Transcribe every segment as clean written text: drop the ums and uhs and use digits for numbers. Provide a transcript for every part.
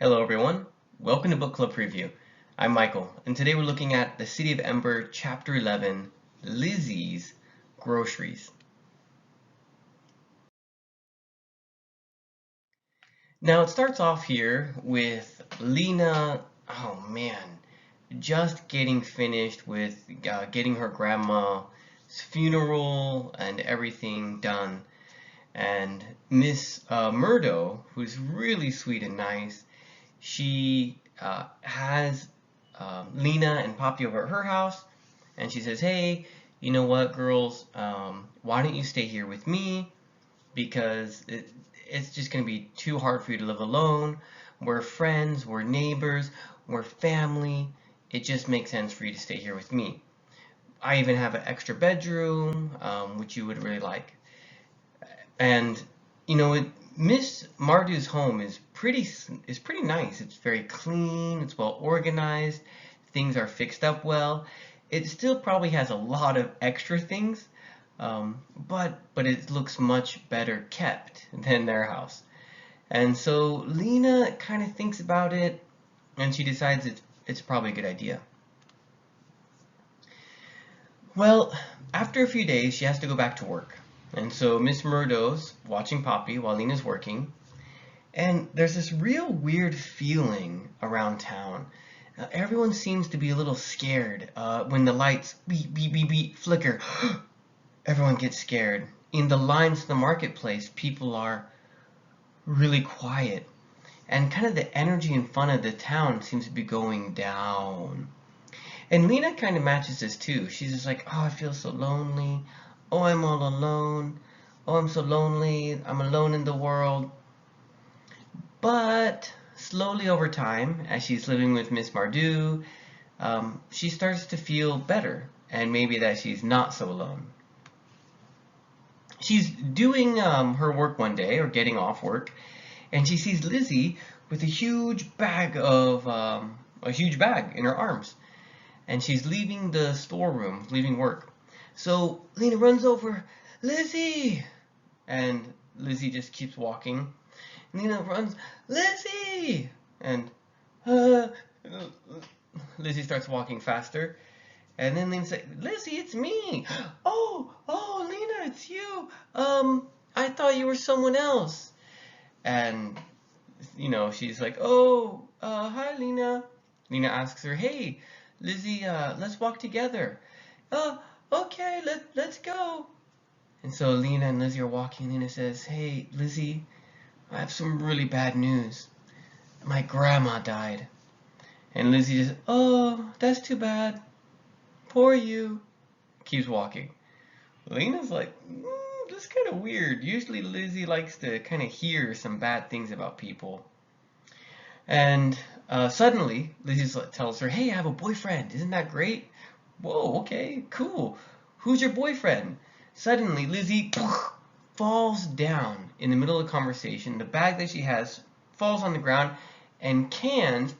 Hello everyone, welcome to Book Club Preview. I'm Michael, and today we're looking at the City of Ember, Chapter 11, Lizzie's Groceries. Now it starts off here with Lena, oh man, just getting finished with getting her grandma's funeral and everything done. And Miss Murdo, who's really sweet and nice, she has Lena and Poppy over at her house, and she says, "Hey, you know what, girls? Why don't you stay here with me? Because it's just going to be too hard for you to live alone. We're friends, we're neighbors, we're family. It just makes sense for you to stay here with me. I even have an extra bedroom, which you would really like." And Miss Mardu's home is pretty nice. It's very clean. It's well organized. Things are fixed up well. It still probably has a lot of extra things, but it looks much better kept than their house. And so Lena kind of thinks about it, and she decides it's probably a good idea. Well, after a few days, she has to go back to work. And so Miss Murdo's watching Poppy while Lena's working. And there's this real weird feeling around town. Everyone seems to be a little scared when the lights beep, beep, beep, beep, flicker. Everyone gets scared. In the lines to the marketplace, people are really quiet. And kind of the energy and fun of the town seems to be going down. And Lena kind of matches this too. She's just like, oh, I feel so lonely. Oh, I'm all alone. Oh, I'm so lonely. I'm alone in the world. But slowly over time, as she's living with Miss Mardu, she starts to feel better, and maybe that she's not so alone. She's doing her work one day, or getting off work, and she sees Lizzie with a huge bag in her arms, and she's leaving the storeroom, leaving work. So Lena runs over, Lizzie! And Lizzie just keeps walking. Lena runs, Lizzie! And Lizzie starts walking faster. And then Lena says, Lizzie, it's me! Oh, Lena, it's you! I thought you were someone else. And, she's like, oh, hi, Lena. Lena asks her, hey, Lizzie, let's walk together. Oh, okay, let's go. And so Lena and Lizzie are walking. Lena says, hey, Lizzie, I have some really bad news. My grandma died. And Lizzie just, oh, that's too bad. Poor you. Keeps walking. Lena's like, this is kind of weird. Usually Lizzie likes to kind of hear some bad things about people. And suddenly, Lizzie tells her, hey, I have a boyfriend. Isn't that great? Whoa, okay, cool. Who's your boyfriend? Suddenly, Lizzie falls down in the middle of the conversation. The bag that she has falls on the ground, and cans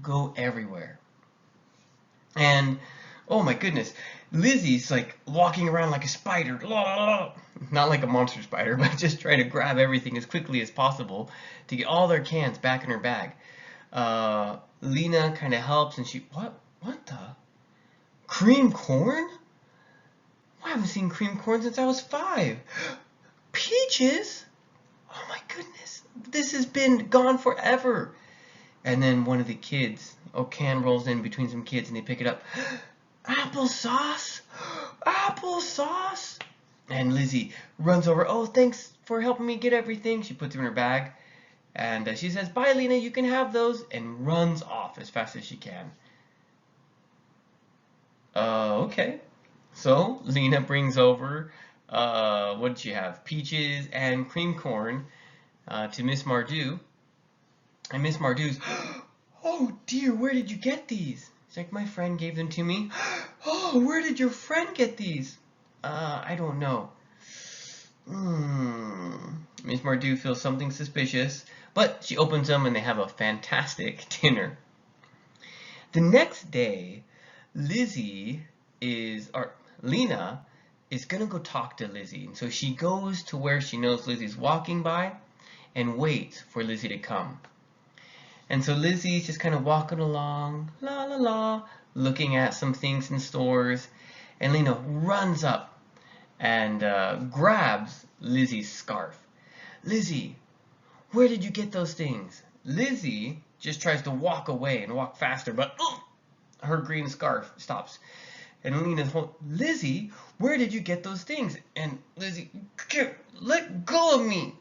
go everywhere. And, oh my goodness, Lizzie's like walking around like a spider. Not like a monster spider, but just trying to grab everything as quickly as possible to get all their cans back in her bag. Lena kind of helps, and what the? Cream corn? I haven't seen cream corn since I was 5. Peaches? Oh my goodness, this has been gone forever. And then one of the kids, can rolls in between some kids, and they pick it up. Applesauce? Applesauce? And Lizzie runs over, oh, thanks for helping me get everything. She puts them in her bag, and she says, bye, Lena, you can have those, and runs off as fast as she can. Okay. So Lena brings over, what did she have? Peaches and cream corn to Miss Mardu. And Miss Mardu's, oh dear, where did you get these? She's like, my friend gave them to me. Oh, where did your friend get these? I don't know. Miss Mardu feels something suspicious, but she opens them and they have a fantastic dinner. The next day, Lena is gonna go talk to Lizzie. And so she goes to where she knows Lizzie's walking by and waits for Lizzie to come. And so Lizzie's just kind of walking along, la la la, looking at some things in stores. And Lena runs up and grabs Lizzie's scarf. Lizzie, where did you get those things? Lizzie just tries to walk away and walk faster, but her green scarf stops. And Lena's Lizzie, where did you get those things? And Lizzie, let go of me.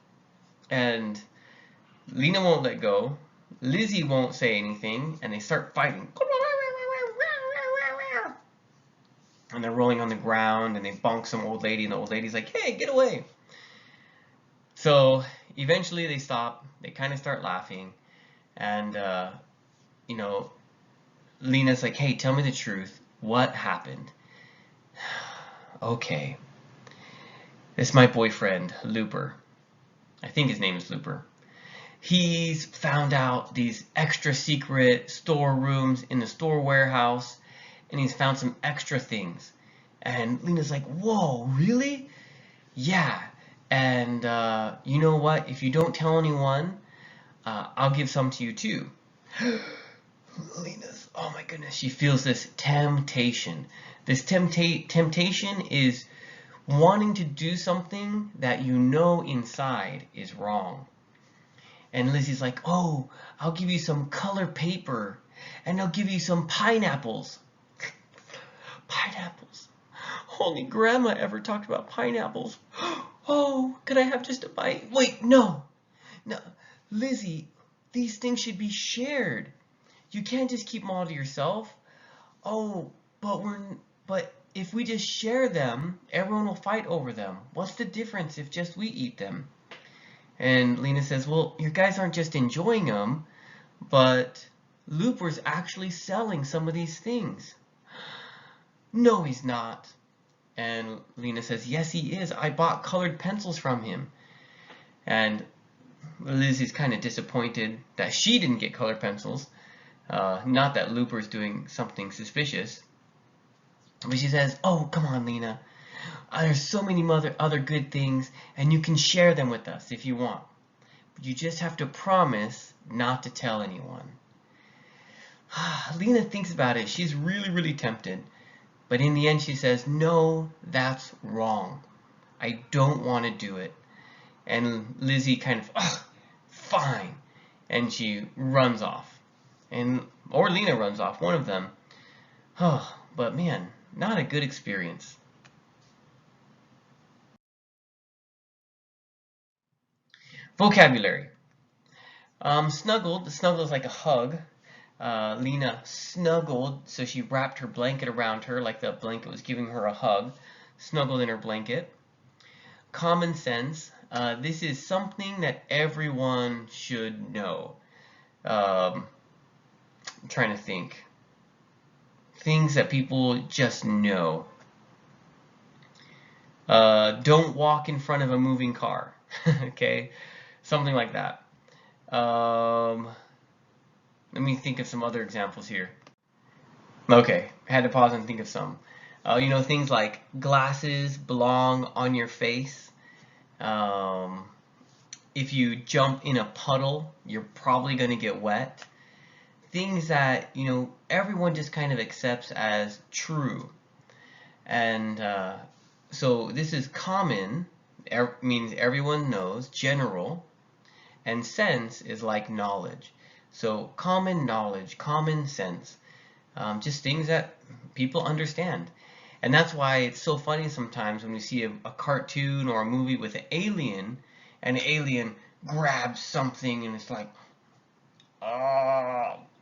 And Lena won't let go. Lizzie won't say anything, and they start fighting. And they're rolling on the ground, and they bonk some old lady, and the old lady's like, hey, get away. So eventually they stop. They kind of start laughing. And, you know, Lena's like, hey, tell me the truth. What happened? Okay. This is my boyfriend, Looper. I think his name is Looper. He's found out these extra secret storerooms in the store warehouse, and he's found some extra things. And Lena's like, whoa, really? Yeah. And you know what? If you don't tell anyone, I'll give some to you too. Lena's, oh my goodness, she feels this temptation. This temptation is wanting to do something that you know inside is wrong. And Lizzie's like, oh, I'll give you some color paper, and I'll give you some pineapples. Pineapples. Only Grandma ever talked about pineapples. Oh, could I have just a bite? Wait, no. No, Lizzie, these things should be shared. You can't just keep them all to yourself. Oh, but if we just share them, everyone will fight over them. What's the difference if just we eat them? And Lena says, well, you guys aren't just enjoying them, but Looper's actually selling some of these things. No, he's not. And Lena says, yes, he is. I bought colored pencils from him. And Lizzie's kind of disappointed that she didn't get colored pencils. Not that Looper's doing something suspicious. But she says, oh, come on, Lena. There's so many other good things, and you can share them with us if you want. But you just have to promise not to tell anyone. Lena thinks about it. She's really, really tempted. But in the end, she says, no, that's wrong. I don't want to do it. And Lizzie kind of, fine. And she runs off. Or Lena runs off, one of them. But man, not a good experience. Vocabulary. Snuggled. Snuggled is like a hug. Lena snuggled, so she wrapped her blanket around her like the blanket was giving her a hug. Snuggled in her blanket. Common sense. This is something that everyone should know. I'm trying to think. Things that people just know. Don't walk in front of a moving car. Okay? Something like that. Let me think of some other examples here. Okay, I had to pause and think of some. You know, things like glasses belong on your face. If you jump in a puddle, you're probably going to get wet. Things that, you know, everyone just kind of accepts as true. And so this is common, means everyone knows, general, and sense is like knowledge. So common knowledge, common sense, just things that people understand. And that's why it's so funny sometimes when we see a cartoon or a movie with an alien, and the alien grabs something and it's like,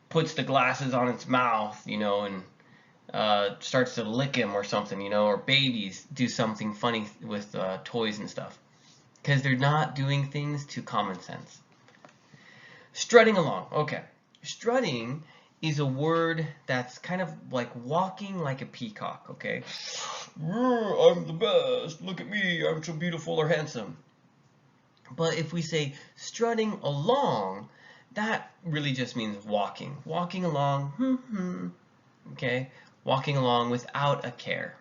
puts the glasses on its mouth, you know, and starts to lick him or something, you know, or babies do something funny with toys and stuff. Because they're not doing things to common sense. Strutting along. Okay. Strutting is a word that's kind of like walking like a peacock, okay? I'm the best. Look at me. I'm so beautiful or handsome. But if we say strutting along, that really just means walking. Walking along, okay? Walking along without a care.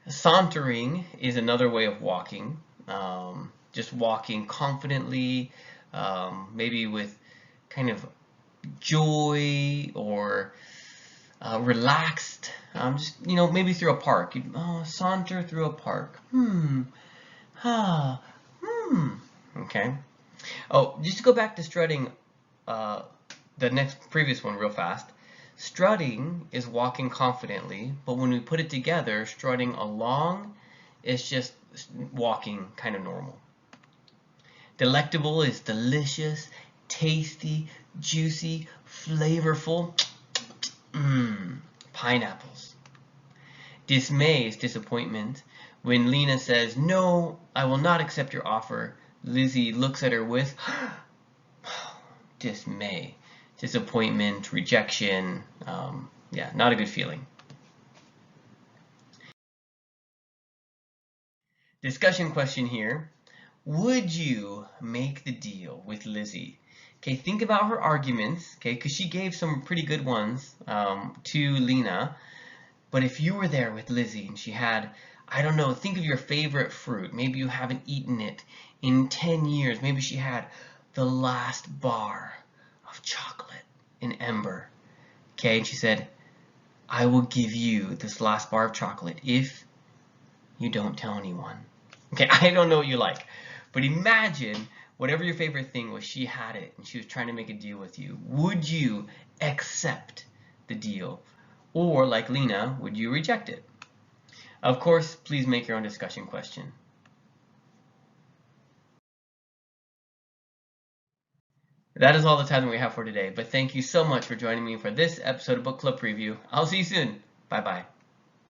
Sauntering is another way of walking. Just walking confidently, maybe with kind of joy or relaxed. Just, maybe through a park. Saunter through a park. Okay. Oh, just to go back to strutting, the previous one real fast. Strutting is walking confidently, but when we put it together, strutting along is just walking kind of normal. Delectable is delicious, tasty, juicy, flavorful. Pineapples. Dismay is disappointment. When Lena says, "No, I will not accept your offer," Lizzie looks at her with dismay, disappointment, rejection. Yeah, not a good feeling. Discussion question here. Would you make the deal with Lizzie? Okay, think about her arguments, okay, because she gave some pretty good ones to Lena. But if you were there with Lizzie and she had, I don't know, think of your favorite fruit. Maybe you haven't eaten it in 10 years. Maybe she had the last bar of chocolate in Ember. Okay, and she said, "I will give you this last bar of chocolate if you don't tell anyone." Okay, I don't know what you like, but imagine whatever your favorite thing was, she had it and she was trying to make a deal with you. Would you accept the deal? Or, like Lena, would you reject it? Of course, please make your own discussion question. That is all the time that we have for today, but thank you so much for joining me for this episode of Book Club Preview. I'll see you soon. Bye-bye.